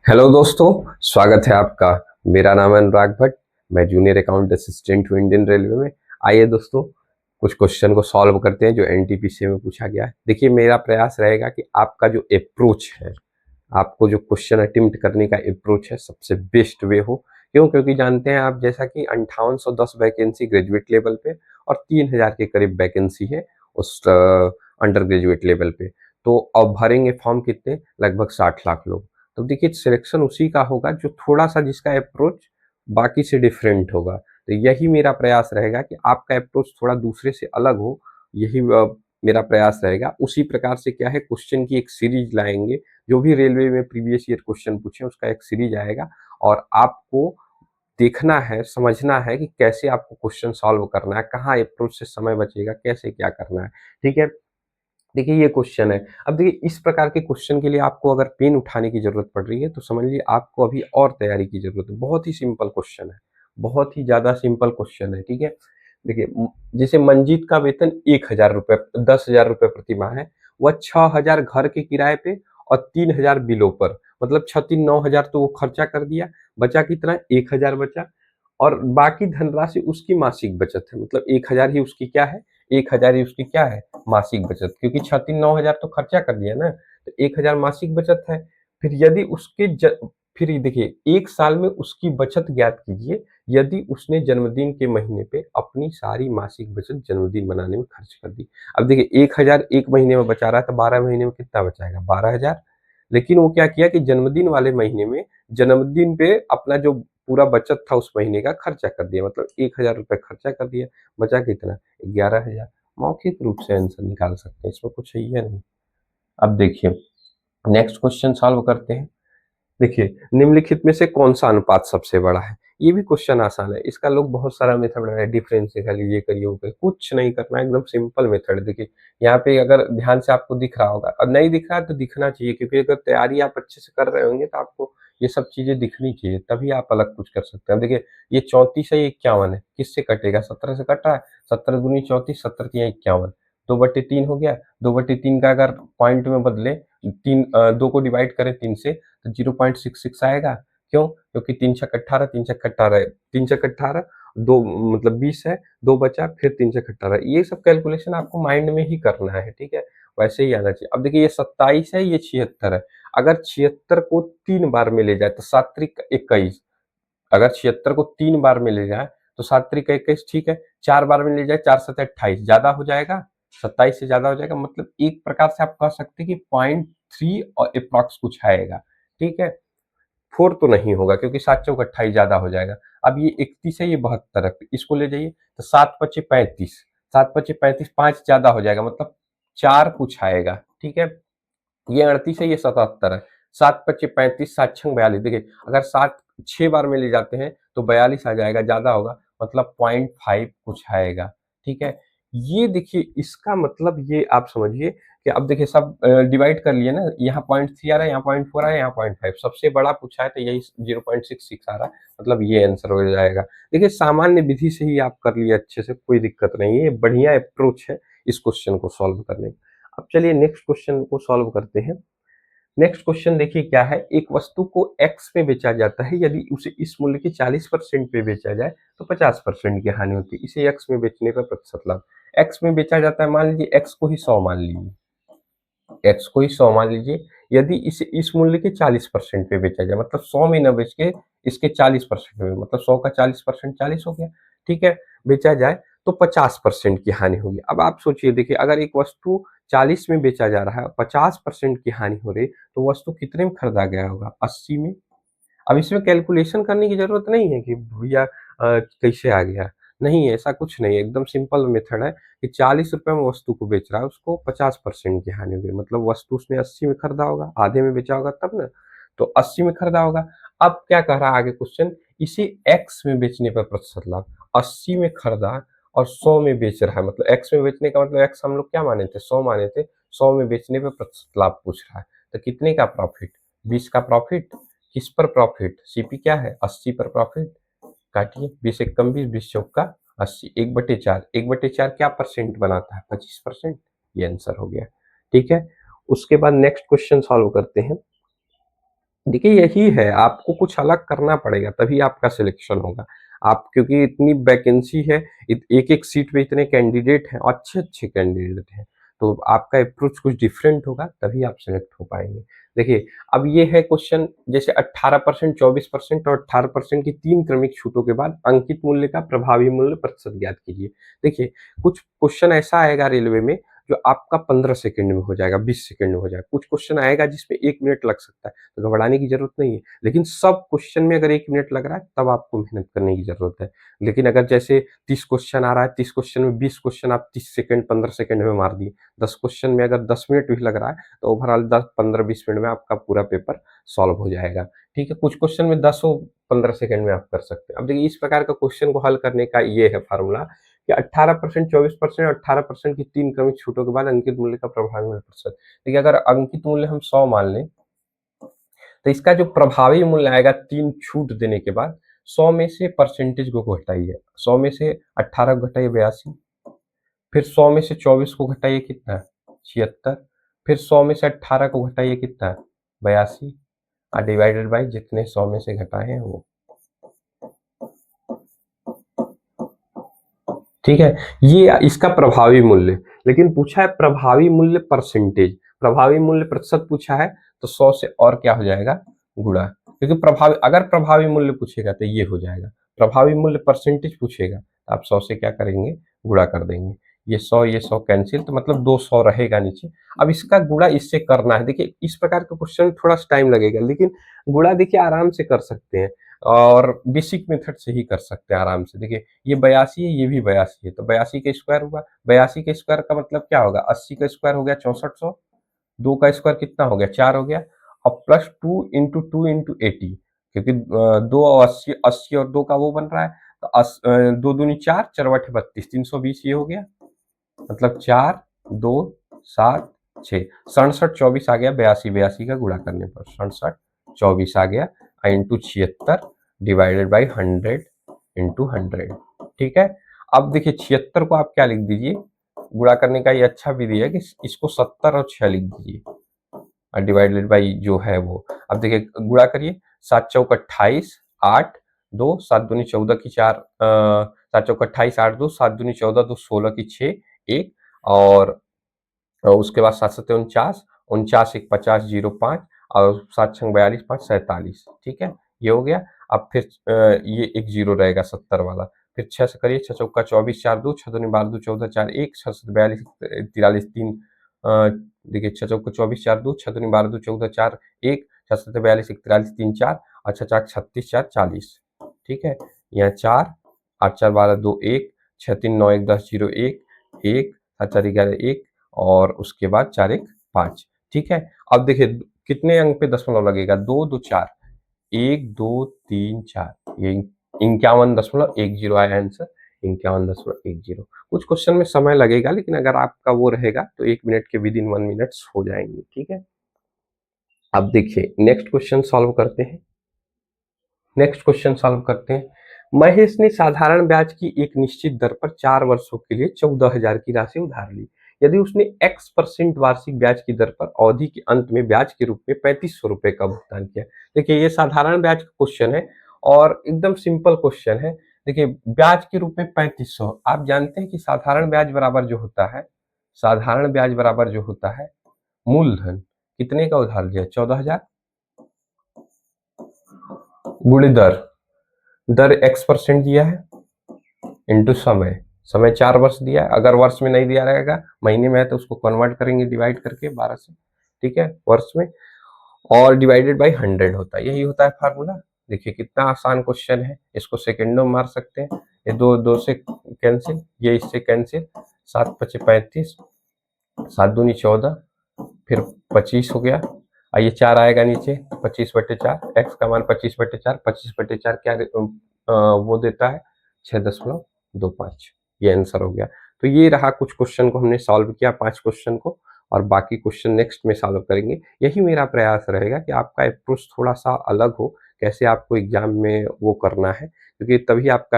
Hello दोस्तों, स्वागत है आपका। मेरा नाम है अनुराग भट्ट। मैं जूनियर अकाउंट असिस्टेंट हूँ इंडियन रेलवे में। आइए दोस्तों, कुछ क्वेश्चन को सॉल्व करते हैं जो एनटीपीसी में पूछा गया है। देखिए, मेरा प्रयास रहेगा कि आपका जो अप्रोच है, आपको जो क्वेश्चन अटेम्प्ट करने का अप्रोच है, सबसे बेस्ट वे हो। क्यों? क्योंकि जानते हैं आप, जैसा कि 5810 वैकेंसी ग्रेजुएट लेवल पे और 3000 के करीब वैकेंसी है उस अंडर ग्रेजुएट लेवल पे। तो अब भरेंगे फॉर्म कितने? लगभग 60 लाख लोग। तो देखिए, सिलेक्शन उसी का होगा जो थोड़ा सा, जिसका अप्रोच बाकी से डिफरेंट होगा। तो यही मेरा प्रयास रहेगा कि आपका अप्रोच थोड़ा दूसरे से अलग हो। यही मेरा प्रयास रहेगा। उसी प्रकार से क्या है, क्वेश्चन की एक सीरीज लाएंगे। जो भी रेलवे में प्रीवियस ईयर क्वेश्चन पूछे उसका एक सीरीज आएगा और आपको देखना है, समझना है कि कैसे आपको क्वेश्चन सॉल्व करना है, कहाँ अप्रोच से समय बचेगा, कैसे क्या करना है। ठीक है। देखिए, ये क्वेश्चन है। अब देखिए, इस प्रकार के क्वेश्चन के लिए आपको अगर पेन उठाने की जरूरत पड़ रही है तो समझ लीजिए आपको अभी और तैयारी की जरूरत है। बहुत ही सिंपल क्वेश्चन है, बहुत ही ज्यादा सिंपल क्वेश्चन है। ठीक है। देखिए, जैसे मंजीत का वेतन 1000 रुपये, 10,000 रुपये प्रति माह है। वह 6,000 घर के किराए पे और 3,000 बिलों पर, मतलब 6-3-9,000 तो वो खर्चा कर दिया। बचा कितना? 1,000 बचा। और बाकी धनराशि उसकी मासिक बचत है। मतलब 1,000 ही उसकी क्या है? 1,000 ही उसकी क्या है? मासिक बचत। क्योंकि 6-3-9,000 तो खर्चा कर दिया ना, तो 1,000 मासिक बचत है। फिर यदि उसके फिर देखिए, एक साल में उसकी बचत ज्ञात कीजिए यदि उसने जन्मदिन के महीने पे अपनी सारी मासिक बचत जन्मदिन मनाने में खर्च कर दी। अब देखिए, 1,000 एक महीने में बचा रहा है तो 12 महीने में कितना बचाएगा? 12,000। लेकिन वो क्या किया कि जन्मदिन वाले महीने में जन्मदिन पे अपना जो पूरा बचत था उस महीने का खर्चा कर दिया। मतलब 1,000 रुपये खर्चा कर दिया। बचा कितना? 11,000। मौखिक रूप से आंसर निकाल सकते हैं, इसमें कुछ है ही नहीं। अब देखिए, नेक्स्ट क्वेश्चन सॉल्व करते हैं। देखिए, निम्नलिखित में से कौन सा अनुपात सबसे बड़ा है? ये भी क्वेश्चन आसान है। इसका लोग बहुत सारा मेथड बनाए, डिफरेंस निकालिए, ये करिए, वो करिए। कुछ नहीं करना है, एकदम सिंपल मेथड है। देखिए, यहाँ पे अगर ध्यान से आपको दिख रहा होगा, और नहीं दिख रहा है तो दिखना चाहिए, क्योंकि अगर तैयारी आप अच्छे से कर रहे होंगे तो आपको ये सब चीजें दिखनी चाहिए, तभी आप अलग कुछ कर सकते हैं। देखिए, ये 34 है, ये 51 है, किससे कटेगा? 17 से कट रहा है। 17 दूनी 34, 17 तिया 51। 2/3 हो गया। 2/3 का अगर पॉइंट में बदले, 2 को डिवाइड करें 3 से, तो 0.66 आएगा। क्यों? क्योंकि 3 छक 18, 3 छक 18, 3 छक 18, दो मतलब 20 है। 2 बचा, फिर 3 छक 18। ये सब कैलकुलेशन आपको माइंड में ही करना है। ठीक है। वैसे ही आना चाहिए। अब देखिए, ये 27 है, ये 76 है। अगर 76 को 3 बार में ले जाए तो 7 त्रिक 21। अगर 76 को 3 बार में ले जाए तो 7 त्रिक 21, ठीक है। 4 बार में ले जाए, 4 7 28, ज्यादा हो जाएगा। 27 से ज्यादा हो जाएगा। मतलब एक प्रकार से आप कह सकते हैं कि 0.3 और अप्रॉक्स कुछ आएगा। ठीक है। 4 तो नहीं होगा, क्योंकि 7 चौक 28 ज्यादा हो जाएगा। अब ये 31 है, ये 72 है, इसको ले जाइए तो 7 पचे 35। 7 पचे 35, 5 ज्यादा हो जाएगा, मतलब 4 कुछ आएगा। ठीक है। ये 38 है, ये 77 है। 7 पचे 35, 7 छंग 42। देखिए, अगर 7 6 बार में ले जाते हैं तो 42 आ जाएगा, ज्यादा होगा, मतलब 0.5 कुछ आएगा। ठीक है। ये देखिए, इसका मतलब ये आप समझिए कि अब देखिए, सब डिवाइड कर लिए ना। यहाँ 0.3 आ रहा है, यहाँ 0.4 आ रहा है, यहाँ 0.5, सबसे बड़ा पूछा है तो यही 0.66 आ रहा है। मतलब ये आंसर हो जाएगा। देखिए, सामान्य विधि से ही आप कर लिए अच्छे से, कोई दिक्कत नहीं है। ये बढ़िया अप्रोच है इस क्वेश्चन को सॉल्व करने का। अब चलिए नेक्स्ट क्वेश्चन को सॉल्व करते हैं। नेक्स्ट क्वेश्चन देखिए क्या है। एक वस्तु को एक्स में बेचा जाता है, यदि उसे इस मूल्य के 40% पे बेचा जाए तो 50% की हानि होती है। इसे एक्स में बेचने पर प्रतिशत लाभ। एक्स में बेचा जाता है, मान लीजिए एक्स को ही 100 मान लीजिए। एक्स को ही 100 मान लीजिए। यदि इसे इस मूल्य के 40% पे बेचा जाए, मतलब 100 में न बेच के इसके 40% में, मतलब 100 का 40%, 40 हो गया। ठीक है। बेचा जाए तो 50% की हानि होगी। अब आप सोचिए, देखिए, अगर एक वस्तु 40 में बेचा जा रहा है, 50% की हानि हो रही, तो वस्तु कितने में खरीदा गया होगा? 80 में। अब इसमें कैलकुलेशन करने की जरूरत नहीं है कि भैया कैसे आ गया। नहीं, ऐसा कुछ नहीं है। एकदम सिंपल मेथड है कि 40 रुपए में वस्तु को बेच रहा है, उसको 50% की हानि हुई। मतलब वस्तु उसने 80 में खरीदा होगा, आधे में बेचा होगा तब ना। तो 80 में खरीदा होगा। अब क्या कह रहा है आगे क्वेश्चन? इसे एक्स में बेचने पर प्रतिशत लाभ। 80 में खरीदा और 100 में बेच रहा है। मतलब एक्स में बेचने का मतलब, एक्स हम लोग क्या माने थे? 100 माने थे। 100 में बेचने पर प्रतिशत लाभ पूछ रहा है। तो कितने का प्रॉफिट? 20 का प्रॉफिट। किस पर प्रॉफिट? सीपी क्या है? 80 पर प्रॉफिट। काटिए, 20 एक कम 20, 20 चौका 80। 1/4, 1/4 क्या परसेंट बनाता है? 25%। ये आंसर हो गया। ठीक है। उसके बाद नेक्स्ट क्वेश्चन सॉल्व करते हैं। देखिए यही है, आपको कुछ अलग करना पड़ेगा तभी आपका सिलेक्शन होगा। आप क्योंकि इतनी वैकेंसी है, एक-एक सीट पे इतने कैंडिडेट हैं, अच्छे-अच्छे कैंडिडेट हैं, तो आपका अप्रोच कुछ डिफरेंट होगा तभी आप सिलेक्ट हो पाएँगे। देखिए, अब ये है क्वेश्चन जैसे 18%, 24% और 18% की 3 क्रमिक छूटों के बाद अंकित मूल्य का प्रभावी मूल्य प्रतिशत ज्ञात कीजिए। देखिए, कुछ क्वेश्चन ऐसा आएगा रेलवे में जो आपका 15 सेकंड में हो जाएगा, 20 सेकंड में हो जाएगा। कुछ क्वेश्चन आएगा जिसमें 1 मिनट लग सकता है। तो घबराने की ज़रूरत नहीं है। लेकिन सब क्वेश्चन में अगर 1 मिनट लग रहा है तब आपको मेहनत करने की ज़रूरत है। लेकिन अगर जैसे 30 क्वेश्चन आ रहा है, 30 क्वेश्चन में 20 क्वेश्चन आप 30 सेकंड, 15 सेकंड में मार दिए। 10 क्वेश्चन में अगर 10 मिनट भी लग रहा है तो ओवरऑल 10, 15-20 मिनट में आपका पूरा पेपर सॉल्व हो जाएगा। ठीक है? कुछ क्वेश्चन में 10 15 सेकंड में आप कर सकते हैं। अब देखिए इस प्रकार का क्वेश्चन को हल करने का ये है फ़ॉर्मूला कि 18%, 24% और 18% की 3 क्रमिक छूटों के बाद अंकित मूल्य का प्रभावी मूल्य प्रतिशत। देखिए अगर अंकित मूल्य हम 100 मान लें तो इसका जो प्रभावी मूल्य आएगा 3 छूट देने के बाद 100 में से परसेंटेज को घटाइए। 100 में से 18 को घटाइए 82, फिर 100 में से 24 को घटाइए कितना? 76, फिर 100 में से 18 को घटाइए कितना? 82 और डिवाइडेड बाय जितने 100 में से घटाए हैं वो। ठीक है? ये इसका प्रभावी मूल्य, लेकिन पूछा है प्रभावी मूल्य परसेंटेज, प्रभावी मूल्य प्रतिशत पूछा है तो 100 से और क्या हो जाएगा? गुणा, क्योंकि अगर प्रभावी मूल्य पूछेगा तो ये हो जाएगा, प्रभावी मूल्य परसेंटेज पूछेगा तो आप 100 से क्या करेंगे? गुणा कर देंगे। ये 100 कैंसिल, तो मतलब 200 रहेगा नीचे। अब इसका गुणा इससे करना है। देखिए इस प्रकार के क्वेश्चन में थोड़ा सा टाइम लगेगा, लेकिन गुणा देखिए आराम से कर सकते हैं और बेसिक मेथड से ही कर सकते हैं आराम से। देखिए ये 82 है, ये भी 82 है, तो 82 का स्क्वायर हुआ। 82 के स्क्वायर का मतलब क्या होगा? 80 का स्क्वायर हो गया 6400, 2 का स्क्वायर कितना हो गया? 4 हो गया, और प्लस 2 इंटू 80, क्योंकि 2 और 80, 80 और 2 का वो बन रहा है, तो 2 दूनी 4, 4 बटे 32, 320 ये हो गया, मतलब 4, 2, 7, 6, 67, 24 आ गया। 82 का गुणा करने पर 67, 24 आ गया, इंटू 76 डिवाइडेड बाई 100 इंटू 100। ठीक है? अब देखिए 76 को आप क्या लिख दीजिए, गुणा करने का ये अच्छा विधि है कि इसको 70 और 6 लिख दीजिए और डिवाइडेड बाई जो है वो। अब देखिए गुणा करिए, 7 चौक 28, 8, 2, 7 दूनी 14 की 4, 7 चौक 28, 8, 2, 7 दूनी 14, 2, 16 की 6, 1, और उसके बाद 7 सत्ते 49, 49 एक 50, 05 और 7 छंग 42, 5 47। ठीक है? ये हो गया। अब फिर ये एक 0 रहेगा 70 वाला। फिर 6 से करिए, 6 चौका 24, 4, 2, 6 दूनी 12, 2, 14, 4, 1, 6 सत्ते 42, 43, 3, देखिए 6 चौका 24, 4, 2, 6 दूनी 12, 2, 14, 4, 1, 6 सत्ते 42, 43, 3, 4 और 6 चार 36, 4, 40। ठीक है? यहाँ 4, 8 4 12, 2, 1, 6 3 9 1 10 0 1, 1, 7 4 11 1 और उसके बाद 4 1 5। ठीक है? अब देखिए कितने अंक पे दशमलव लगेगा? 2 2 4, 1 2 3 4, ये 51.10 आया आंसर, 51.10। कुछ क्वेश्चन में समय लगेगा, लेकिन अगर आपका वो रहेगा तो 1 मिनट के विदिन 1 मिनट्स हो जाएंगे। ठीक है? अब देखिए नेक्स्ट क्वेश्चन सॉल्व करते हैं। नेक्स्ट क्वेश्चन सॉल्व करते हैं। महेश ने साधारण ब्याज की एक निश्चित दर पर 4 वर्षों के लिए 14,000 की राशि उधार ली। यदि उसने x% वार्षिक ब्याज की दर पर अवधि के अंत में ब्याज के रूप में 3500 रुपए का भुगतान किया। देखिए ये साधारण ब्याज का क्वेश्चन है और एकदम सिंपल क्वेश्चन है। देखिए ब्याज के रूप में 3500, आप जानते हैं कि साधारण ब्याज बराबर जो होता है, साधारण ब्याज बराबर जो होता है मूलधन, कितने का उधार लिया? 14,000 गुणे दर, दर x% दिया है इंटू समय, समय 4 वर्ष दिया है। अगर वर्ष में नहीं दिया रहेगा, महीने में है तो उसको कन्वर्ट करेंगे डिवाइड करके 12 से। ठीक है? वर्ष में, और डिवाइडेड बाई 100 होता है, यही होता है फार्मूला। देखिए कितना आसान क्वेश्चन है, इसको सेकेंडों में मार सकते हैं। ये दो दो से कैंसिल, ये इससे कैंसिल, 7 पचे 35, 7 दूनी 14, फिर 25 हो गया, ये 4 आएगा नीचे, 25/4, एक्स का मान 25/4, 25/4 क्या वो देता है? 6.25। ये आंसर हो गया। तो ये रहा, कुछ क्वेश्चन को हमने सॉल्व किया, 5 क्वेश्चन को, और बाकी क्वेश्चन नेक्स्ट में सॉल्व करेंगे। यही मेरा प्रयास रहेगा कि आपका अप्रोच थोड़ा सा अलग हो, कैसे आपको एग्जाम में वो करना है, क्योंकि तभी आपका